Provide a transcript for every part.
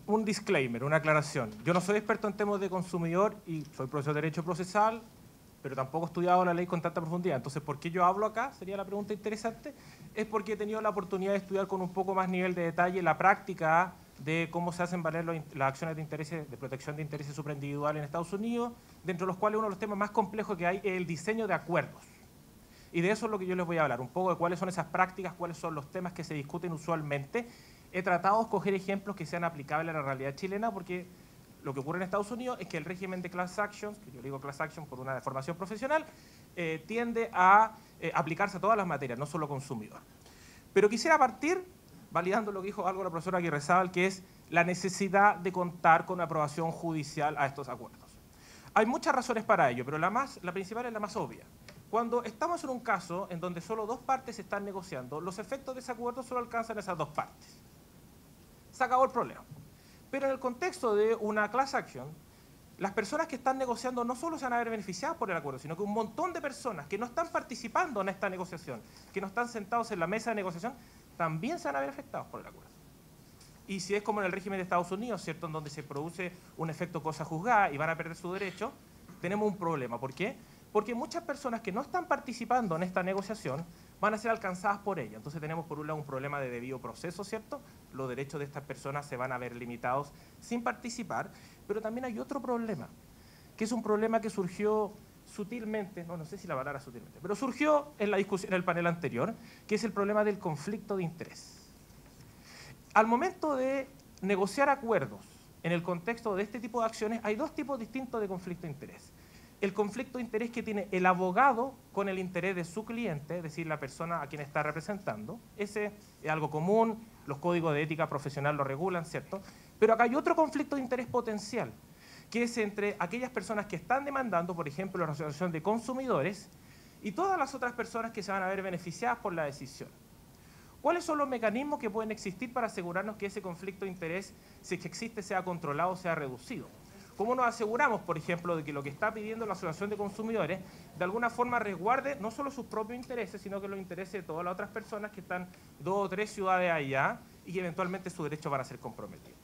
Un disclaimer, una aclaración. Yo no soy experto en temas de consumidor y soy profesor de Derecho Procesal, pero tampoco he estudiado la ley con tanta profundidad. Entonces, ¿por qué yo hablo acá? Sería la pregunta interesante. Es porque he tenido la oportunidad de estudiar con un poco más nivel de detalle la práctica de cómo se hacen valer las acciones de intereses, de protección de intereses superindividuales en Estados Unidos, dentro de los cuales uno de los temas más complejos que hay es el diseño de acuerdos. Y de eso es lo que yo les voy a hablar, un poco de cuáles son esas prácticas, cuáles son los temas que se discuten usualmente. He tratado de escoger ejemplos que sean aplicables a la realidad chilena, porque lo que ocurre en Estados Unidos es que el régimen de class actions, que yo digo class action por una deformación profesional, tiende a aplicarse a todas las materias, no solo consumidor. Pero quisiera partir validando lo que dijo algo la profesora Aguirrezábal, que es la necesidad de contar con aprobación judicial a estos acuerdos. Hay muchas razones para ello, pero la principal es la más obvia. Cuando estamos en un caso en donde solo dos partes están negociando, los efectos de ese acuerdo solo alcanzan a esas dos partes. Se acabó el problema. Pero en el contexto de una class action, las personas que están negociando no solo se van a ver beneficiadas por el acuerdo, sino que un montón de personas que no están participando en esta negociación, que no están sentados en la mesa de negociación, también se van a ver afectados por el acuerdo. Y si es como en el régimen de Estados Unidos, ¿cierto?, en donde se produce un efecto cosa juzgada y van a perder su derecho, tenemos un problema. ¿Por qué? Porque muchas personas que no están participando en esta negociación van a ser alcanzadas por ella. Entonces tenemos por un lado un problema de debido proceso, ¿cierto? Los derechos de estas personas se van a ver limitados sin participar, pero también hay otro problema, que es un problema que surgió sutilmente, no sé si la palabra sutilmente, pero surgió en la discusión, en el panel anterior, que es el problema del conflicto de interés. Al momento de negociar acuerdos en el contexto de este tipo de acciones, hay dos tipos distintos de conflicto de interés. El conflicto de interés que tiene el abogado con el interés de su cliente, es decir, la persona a quien está representando. Ese es algo común, los códigos de ética profesional lo regulan, ¿cierto? Pero acá hay otro conflicto de interés potencial, que es entre aquellas personas que están demandando, por ejemplo, la Asociación de Consumidores, y todas las otras personas que se van a ver beneficiadas por la decisión. ¿Cuáles son los mecanismos que pueden existir para asegurarnos que ese conflicto de interés, si es que existe, sea controlado o sea reducido? ¿Cómo nos aseguramos, por ejemplo, de que lo que está pidiendo la Asociación de Consumidores de alguna forma resguarde no solo sus propios intereses, sino que los intereses de todas las otras personas que están 2 o 3 ciudades allá y que eventualmente sus derechos van a ser comprometidos?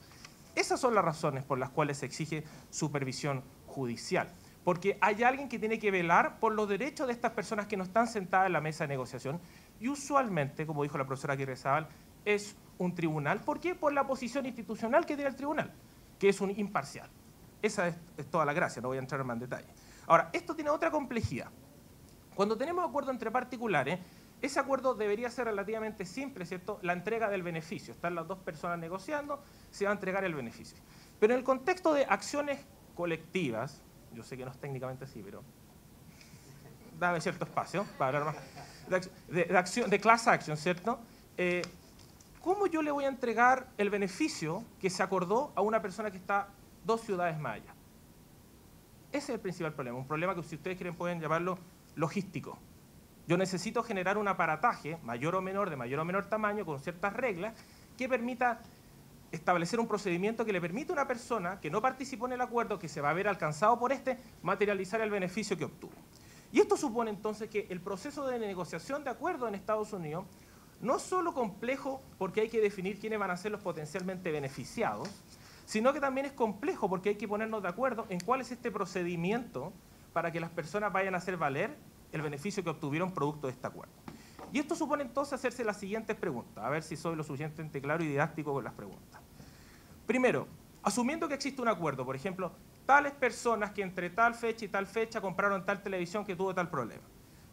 Esas son las razones por las cuales se exige supervisión judicial. Porque hay alguien que tiene que velar por los derechos de estas personas que no están sentadas en la mesa de negociación y usualmente, como dijo la profesora Aguirrezábal, es un tribunal. ¿Por qué? Por la posición institucional que tiene el tribunal, que es un imparcial. Esa es toda la gracia, no voy a entrar en más detalle. Ahora, esto tiene otra complejidad. Cuando tenemos acuerdo entre particulares, ese acuerdo debería ser relativamente simple, ¿cierto? La entrega del beneficio. Están las dos personas negociando, se va a entregar el beneficio. Pero en el contexto de acciones colectivas, yo sé que no es técnicamente así, pero dame cierto espacio para hablar más de class action, ¿cierto? ¿Cómo yo le voy a entregar el beneficio que se acordó a una persona que está 2 ciudades más allá? Ese es el principal problema, un problema que si ustedes quieren pueden llamarlo logístico. Yo necesito generar un aparataje, mayor o menor, de mayor o menor tamaño, con ciertas reglas, que permita establecer un procedimiento que le permita a una persona que no participó en el acuerdo, que se va a ver alcanzado por materializar el beneficio que obtuvo. Y esto supone entonces que el proceso de negociación de acuerdo en Estados Unidos no es solo complejo porque hay que definir quiénes van a ser los potencialmente beneficiados, sino que también es complejo porque hay que ponernos de acuerdo en cuál es este procedimiento para que las personas vayan a hacer valer el beneficio que obtuvieron producto de este acuerdo. Y esto supone entonces hacerse las siguientes preguntas, a ver si soy lo suficientemente claro y didáctico con las preguntas. Primero, asumiendo que existe un acuerdo, por ejemplo, tales personas que entre tal fecha y tal fecha compraron tal televisión que tuvo tal problema.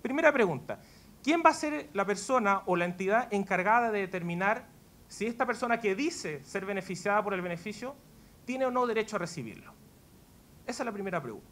Primera pregunta, ¿quién va a ser la persona o la entidad encargada de determinar si esta persona que dice ser beneficiada por el beneficio tiene o no derecho a recibirlo? Esa es la primera pregunta.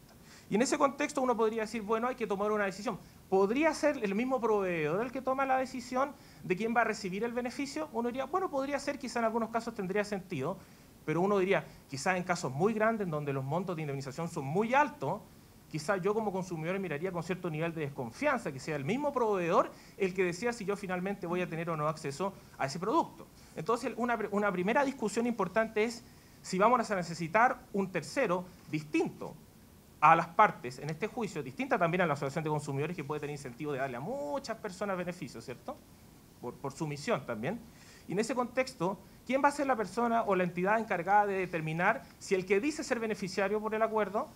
Y en ese contexto uno podría decir, bueno, hay que tomar una decisión. ¿Podría ser el mismo proveedor el que toma la decisión de quién va a recibir el beneficio? Uno diría, bueno, podría ser, quizá en algunos casos tendría sentido, pero uno diría, quizá en casos muy grandes, en donde los montos de indemnización son muy altos, quizá yo como consumidor miraría con cierto nivel de desconfianza, que sea el mismo proveedor el que decida si yo finalmente voy a tener o no acceso a ese producto. Entonces, una primera discusión importante es si vamos a necesitar un tercero distinto a las partes en este juicio, distinta también a la Asociación de Consumidores, que puede tener incentivo de darle a muchas personas beneficios, ¿cierto? Por su misión también. Y en ese contexto, ¿quién va a ser la persona o la entidad encargada de determinar si el que dice ser beneficiado por el acuerdo,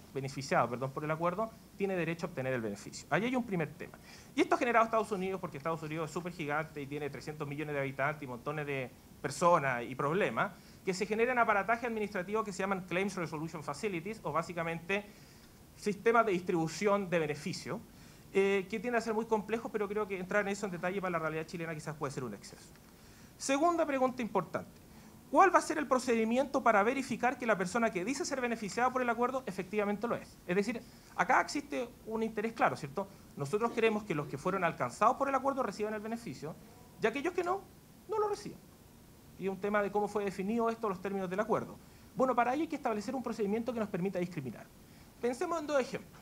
tiene derecho a obtener el beneficio? Ahí hay un primer tema. Y esto ha generado Estados Unidos, porque Estados Unidos es súper gigante y tiene 300 millones de habitantes y montones de personas y problemas, que se generan aparatajes administrativos que se llaman Claims Resolution Facilities, o básicamente sistemas de distribución de beneficio, que tienden a ser muy complejos, pero creo que entrar en eso en detalle para la realidad chilena quizás puede ser un exceso. Segunda pregunta importante. ¿Cuál va a ser el procedimiento para verificar que la persona que dice ser beneficiada por el acuerdo efectivamente lo es? Es decir, acá existe un interés claro, ¿cierto? Nosotros queremos que los que fueron alcanzados por el acuerdo reciban el beneficio, y aquellos que no lo reciban. Y un tema de cómo fue definido esto, los términos del acuerdo. Bueno, para ello hay que establecer un procedimiento que nos permita discriminar. Pensemos en dos ejemplos.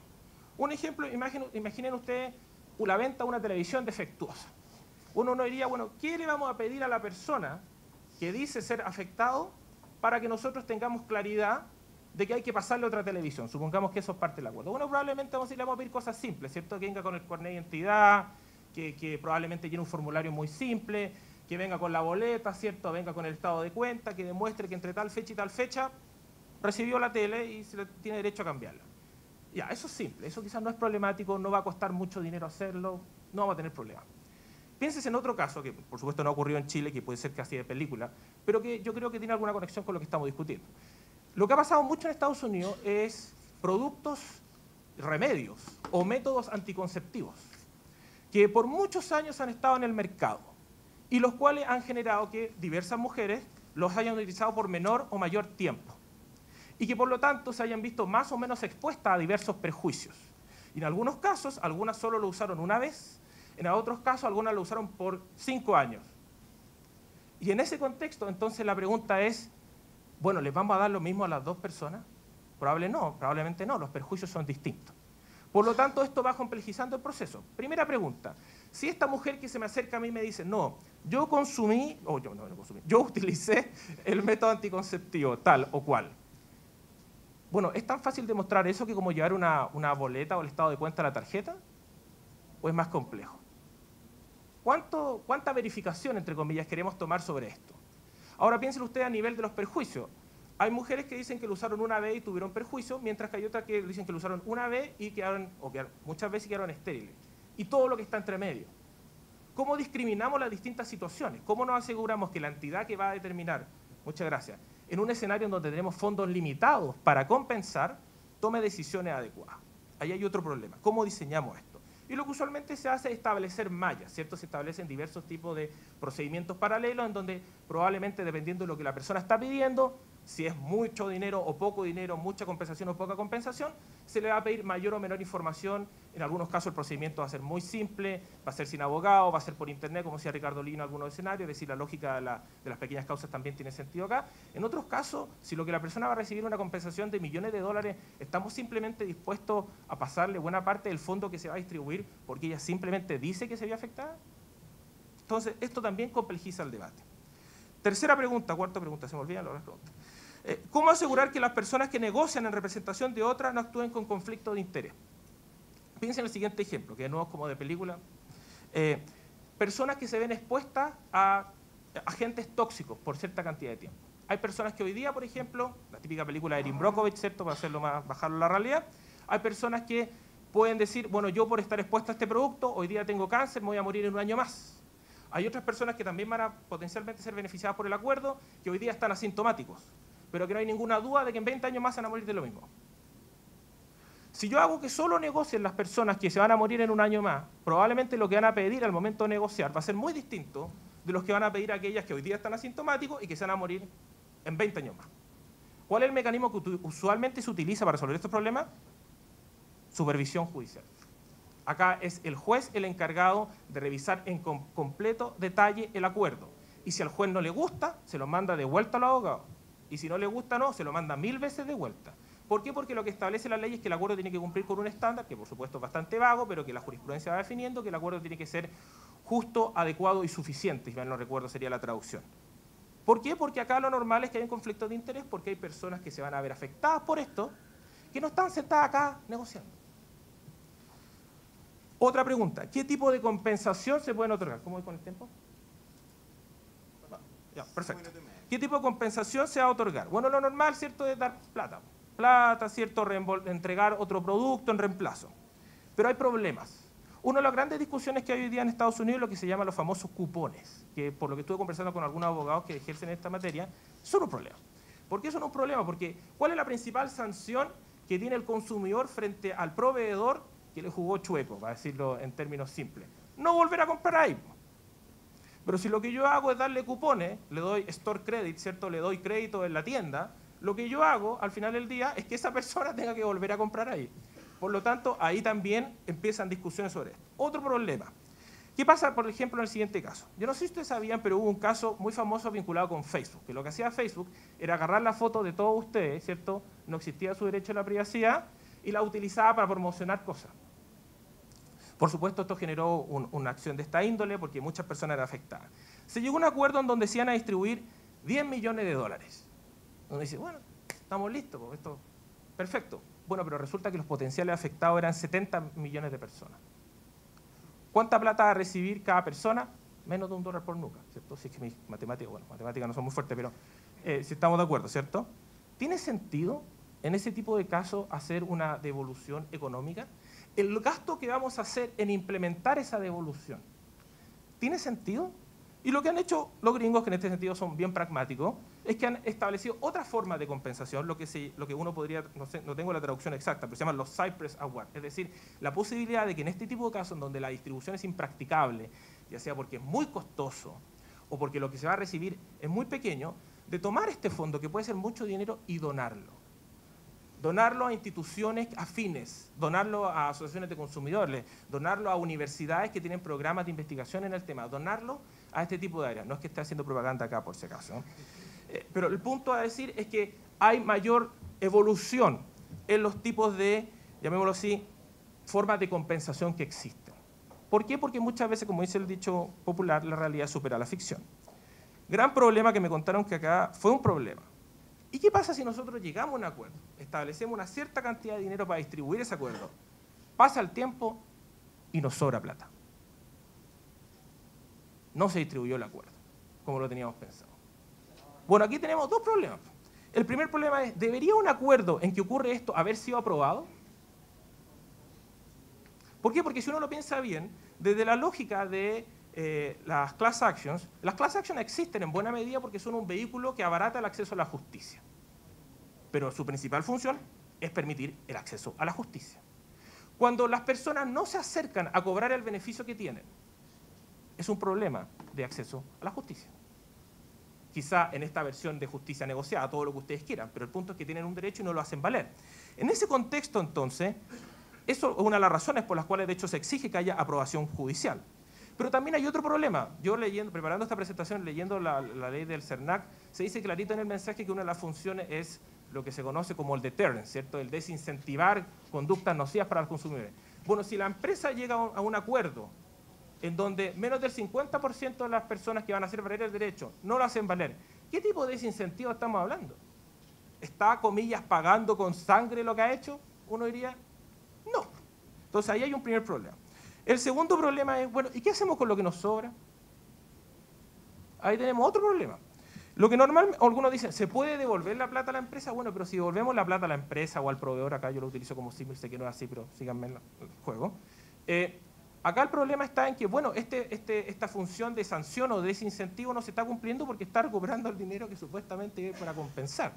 Un ejemplo, imaginen ustedes la venta de una televisión defectuosa. Uno no diría, bueno, ¿qué le vamos a pedir a la persona que dice ser afectado para que nosotros tengamos claridad de que hay que pasarle otra televisión? Supongamos que eso es parte del acuerdo. Bueno, probablemente le vamos a pedir cosas simples, ¿cierto? Que venga con el carnet de identidad, que probablemente llene un formulario muy simple, que venga con la boleta, ¿cierto? Venga con el estado de cuenta, que demuestre que entre tal fecha y tal fecha recibió la tele y tiene derecho a cambiarla. Ya, eso es simple, eso quizás no es problemático, no va a costar mucho dinero hacerlo, no vamos a tener problemas. Pienses en otro caso, que por supuesto no ha ocurrido en Chile, que puede ser casi de película, pero que yo creo que tiene alguna conexión con lo que estamos discutiendo. Lo que ha pasado mucho en Estados Unidos es productos, remedios o métodos anticonceptivos que por muchos años han estado en el mercado y los cuales han generado que diversas mujeres los hayan utilizado por menor o mayor tiempo y que por lo tanto se hayan visto más o menos expuestas a diversos perjuicios. Y en algunos casos, algunas solo lo usaron una vez, en otros casos, algunas lo usaron por 5 años. Y en ese contexto, entonces la pregunta es, bueno, ¿les vamos a dar lo mismo a las dos personas? Probablemente no, los perjuicios son distintos. Por lo tanto, esto va complejizando el proceso. Primera pregunta, si esta mujer que se me acerca a mí me dice, no, yo utilicé el método anticonceptivo tal o cual. Bueno, ¿es tan fácil demostrar eso que como llevar una boleta o el estado de cuenta a la tarjeta? ¿O es más complejo? ¿Cuánta verificación, entre comillas, queremos tomar sobre esto? Ahora piensen ustedes a nivel de los perjuicios. Hay mujeres que dicen que lo usaron una vez y tuvieron perjuicio, mientras que hay otras que dicen que lo usaron una vez y muchas veces quedaron estériles. Y todo lo que está entre medio. ¿Cómo discriminamos las distintas situaciones? ¿Cómo nos aseguramos que la entidad que va a determinar, muchas gracias, en un escenario en donde tenemos fondos limitados para compensar, tome decisiones adecuadas? Ahí hay otro problema. ¿Cómo diseñamos esto? Y lo que usualmente se hace es establecer mallas, ¿cierto? Se establecen diversos tipos de procedimientos paralelos en donde probablemente dependiendo de lo que la persona está pidiendo, si es mucho dinero o poco dinero, mucha compensación o poca compensación, se le va a pedir mayor o menor información. En algunos casos el procedimiento va a ser muy simple, va a ser sin abogado, va a ser por internet, como decía Ricardo Lino en algunos escenarios, es decir, la lógica de las pequeñas causas también tiene sentido acá. En otros casos, si lo que la persona va a recibir una compensación de millones de dólares, estamos simplemente dispuestos a pasarle buena parte del fondo que se va a distribuir porque ella simplemente dice que se vio afectada. Entonces, esto también complejiza el debate. Tercera pregunta, cuarta pregunta, se me olvidan las preguntas. ¿Cómo asegurar que las personas que negocian en representación de otras no actúen con conflicto de interés? Piensen en el siguiente ejemplo, que de nuevo es como de película. Personas que se ven expuestas a agentes tóxicos por cierta cantidad de tiempo. Hay personas que hoy día, por ejemplo, la típica película de Erin Brockovich, ¿cierto? Para hacerlo más, bajarlo a la realidad, hay personas que pueden decir, bueno, yo por estar expuesto a este producto, hoy día tengo cáncer, me voy a morir en un año más. Hay otras personas que también van a potencialmente ser beneficiadas por el acuerdo, que hoy día están asintomáticos, pero que no hay ninguna duda de que en 20 años más van a morir de lo mismo. Si yo hago que solo negocien las personas que se van a morir en un año más, probablemente lo que van a pedir al momento de negociar va a ser muy distinto de los que van a pedir a aquellas que hoy día están asintomáticos y que se van a morir en 20 años más. ¿Cuál es el mecanismo que usualmente se utiliza para resolver estos problemas? Supervisión judicial. Acá es el juez el encargado de revisar en completo detalle el acuerdo. Y si al juez no le gusta, se lo manda de vuelta al abogado. Y si no le gusta, no, se lo manda 1000 veces de vuelta. ¿Por qué? Porque lo que establece la ley es que el acuerdo tiene que cumplir con un estándar, que por supuesto es bastante vago, pero que la jurisprudencia va definiendo, que el acuerdo tiene que ser justo, adecuado y suficiente, si mal no recuerdo sería la traducción. ¿Por qué? Porque acá lo normal es que hay un conflicto de interés, porque hay personas que se van a ver afectadas por esto, que no están sentadas acá negociando. Otra pregunta, ¿qué tipo de compensación se pueden otorgar? ¿Cómo voy con el tiempo? Ya, perfecto. ¿qué tipo de compensación se va a otorgar? Bueno, lo normal, ¿cierto?, es dar plata. Plata, ¿cierto?, entregar otro producto en reemplazo. Pero hay problemas. Una de las grandes discusiones que hay hoy día en Estados Unidos es lo que se llama los famosos cupones, que por lo que estuve conversando con algunos abogados que ejercen esta materia, son un problema. ¿Por qué son un problema? Porque ¿cuál es la principal sanción que tiene el consumidor frente al proveedor que le jugó chueco, para decirlo en términos simples? No volver a comprar ahí. Pero si lo que yo hago es darle cupones, le doy store credit, ¿cierto?, le doy crédito en la tienda, lo que yo hago al final del día es que esa persona tenga que volver a comprar ahí. Por lo tanto, ahí también empiezan discusiones sobre esto. Otro problema. ¿Qué pasa, por ejemplo, en el siguiente caso? Yo no sé si ustedes sabían, pero hubo un caso muy famoso vinculado con Facebook, que lo que hacía Facebook era agarrar la foto de todos ustedes, ¿cierto? No existía su derecho a la privacidad, y la utilizaba para promocionar cosas. Por supuesto, esto generó una acción de esta índole porque muchas personas eran afectadas. Se llegó a un acuerdo en donde se iban a distribuir $10 millones. Donde dice, bueno, estamos listos, esto, perfecto. Bueno, pero resulta que los potenciales afectados eran 70 millones de personas. ¿Cuánta plata va a recibir cada persona? Menos de $1 por nuca, ¿cierto? Si es que mis matemáticas, bueno, matemáticas no son muy fuertes, pero si estamos de acuerdo, ¿cierto? ¿Tiene sentido en ese tipo de casos hacer una devolución económica? El gasto que vamos a hacer en implementar esa devolución, ¿tiene sentido? Y lo que han hecho los gringos, que en este sentido son bien pragmáticos, es que han establecido otras formas de compensación, lo que uno podría, no sé, no tengo la traducción exacta, pero se llaman los Cypress Awards, es decir, la posibilidad de que en este tipo de casos, en donde la distribución es impracticable, ya sea porque es muy costoso o porque lo que se va a recibir es muy pequeño, de tomar este fondo, que puede ser mucho dinero, y donarlo. Donarlo a instituciones afines, donarlo a asociaciones de consumidores, donarlo a universidades que tienen programas de investigación en el tema, donarlo a este tipo de áreas. No es que esté haciendo propaganda acá, por si acaso, ¿no? Pero el punto a decir es que hay mayor evolución en los tipos de, llamémoslo así, formas de compensación que existen. ¿Por qué? Porque muchas veces, como dice el dicho popular, la realidad supera la ficción. Gran problema que me contaron que acá fue un problema. ¿Y qué pasa si nosotros llegamos a un acuerdo? Establecemos una cierta cantidad de dinero para distribuir ese acuerdo. Pasa el tiempo y nos sobra plata. No se distribuyó el acuerdo, como lo teníamos pensado. Bueno, aquí tenemos dos problemas. El primer problema es, ¿debería un acuerdo en que ocurre esto haber sido aprobado? ¿Por qué? Porque si uno lo piensa bien, desde la lógica de las class actions existen en buena medida porque son un vehículo que abarata el acceso a la justicia. Pero su principal función es permitir el acceso a la justicia. Cuando las personas no se acercan a cobrar el beneficio que tienen, es un problema de acceso a la justicia. Quizá en esta versión de justicia negociada, todo lo que ustedes quieran, pero el punto es que tienen un derecho y no lo hacen valer. En ese contexto, entonces, eso es una de las razones por las cuales, de hecho, se exige que haya aprobación judicial. Pero también hay otro problema. Yo preparando esta presentación, leyendo la ley del CERNAC, se dice clarito en el mensaje que una de las funciones es lo que se conoce como el deterrence, ¿cierto? El desincentivar conductas nocivas para los consumidores. Bueno, si la empresa llega a un acuerdo en donde menos del 50% de las personas que van a hacer valer el derecho no lo hacen valer, ¿qué tipo de desincentivo estamos hablando? ¿Está, comillas, pagando con sangre lo que ha hecho? Uno diría, no. Entonces ahí hay un primer problema. El segundo problema es, bueno, ¿y qué hacemos con lo que nos sobra? Ahí tenemos otro problema. Lo que normalmente, algunos dicen, ¿se puede devolver la plata a la empresa? Bueno, pero si devolvemos la plata a la empresa o al proveedor, acá yo lo utilizo como símil, sé que no es así, pero síganme en el juego. Acá el problema está en que, bueno, esta función de sanción o de desincentivo no se está cumpliendo porque está recuperando el dinero que supuestamente es para compensar.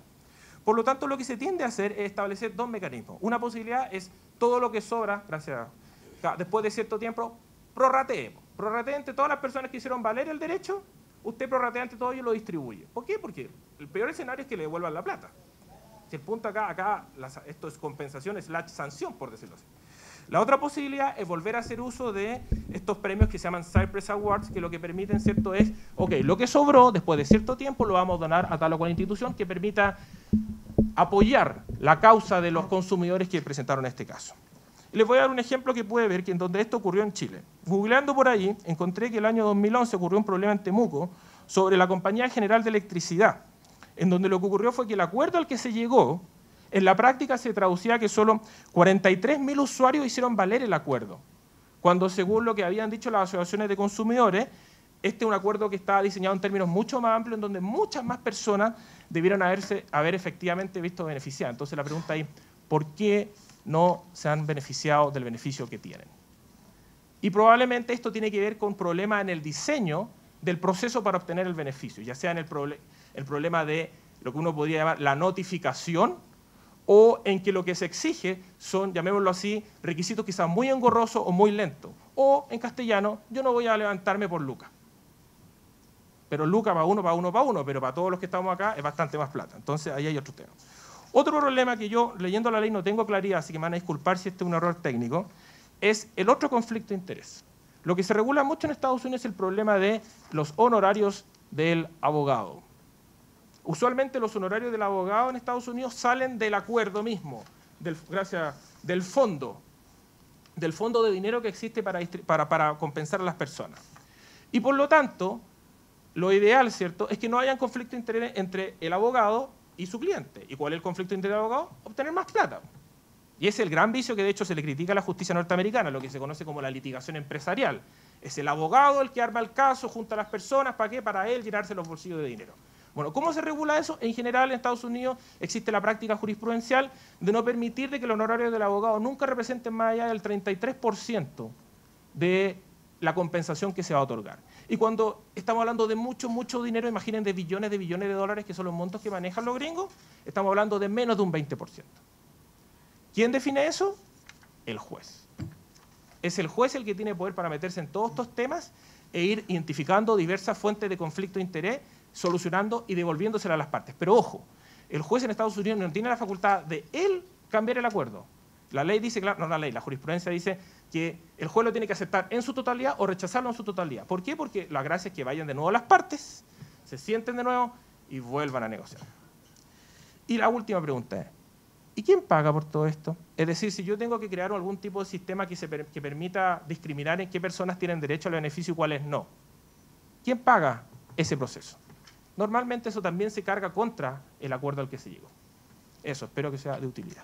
Por lo tanto, lo que se tiende a hacer es establecer dos mecanismos. Una posibilidad es todo lo que sobra, después de cierto tiempo, prorratee entre todas las personas que hicieron valer el derecho, usted prorratea entre todo y lo distribuye. ¿Por qué? Porque el peor escenario es que le devuelvan la plata. Si el punto acá esto es compensación, es la sanción, por decirlo así. La otra posibilidad es volver a hacer uso de estos premios que se llaman Cypress Awards, que lo que permiten, ¿cierto?, es, ok, lo que sobró después de cierto tiempo lo vamos a donar a tal o cual institución que permita apoyar la causa de los consumidores que presentaron este caso. Y les voy a dar un ejemplo que puede ver que en donde esto ocurrió en Chile. Googleando por ahí, encontré que el año 2011 ocurrió un problema en Temuco sobre la Compañía General de Electricidad, en donde lo que ocurrió fue que el acuerdo al que se llegó, en la práctica se traducía que solo 43.000 usuarios hicieron valer el acuerdo, cuando según lo que habían dicho las asociaciones de consumidores, este es un acuerdo que está diseñado en términos mucho más amplios, en donde muchas más personas debieran haber efectivamente visto beneficiadas. Entonces la pregunta es, ¿por qué no se han beneficiado del beneficio que tienen? Y probablemente esto tiene que ver con problemas en el diseño del proceso para obtener el beneficio, ya sea en el problema de lo que uno podría llamar la notificación, o en que lo que se exige son, llamémoslo así, requisitos quizás muy engorrosos o muy lentos. O, en castellano, yo no voy a levantarme por lucas. Pero lucas para uno, pero para todos los que estamos acá es bastante más plata. Entonces, ahí hay otro tema. Otro problema que yo, leyendo la ley, no tengo claridad, así que me van a disculpar si este es un error técnico, es el otro conflicto de interés. Lo que se regula mucho en Estados Unidos es el problema de los honorarios del abogado. Usualmente los honorarios del abogado en Estados Unidos salen del acuerdo mismo, del fondo de dinero que existe para compensar a las personas. Y por lo tanto, lo ideal, ¿cierto?, es que no haya conflicto de interés entre el abogado y su cliente. ¿Y cuál es el conflicto de interés del abogado? Obtener más plata. Y ese es el gran vicio que de hecho se le critica a la justicia norteamericana, lo que se conoce como la litigación empresarial. Es el abogado el que arma el caso, junta a las personas, ¿para qué? Para él llenarse los bolsillos de dinero. Bueno, ¿cómo se regula eso? En general, en Estados Unidos existe la práctica jurisprudencial de no permitir de que los honorarios del abogado nunca representen más allá del 33% de la compensación que se va a otorgar. Y cuando estamos hablando de mucho, mucho dinero, imaginen de billones de dólares, que son los montos que manejan los gringos, estamos hablando de menos de un 20%. ¿Quién define eso? El juez. Es el juez el que tiene poder para meterse en todos estos temas e ir identificando diversas fuentes de conflicto de interés, solucionando y devolviéndosela a las partes. Pero ojo, el juez en Estados Unidos no tiene la facultad de él cambiar el acuerdo. La ley dice, no la ley, la jurisprudencia dice que el juez lo tiene que aceptar en su totalidad o rechazarlo en su totalidad. ¿Por qué? Porque la gracia es que vayan de nuevo las partes, se sienten de nuevo y vuelvan a negociar. Y la última pregunta es, ¿y quién paga por todo esto? Es decir, si yo tengo que crear algún tipo de sistema que permita discriminar en qué personas tienen derecho al beneficio y cuáles no, ¿quién paga ese proceso? Normalmente eso también se carga contra el acuerdo al que se llegó. Eso, espero que sea de utilidad.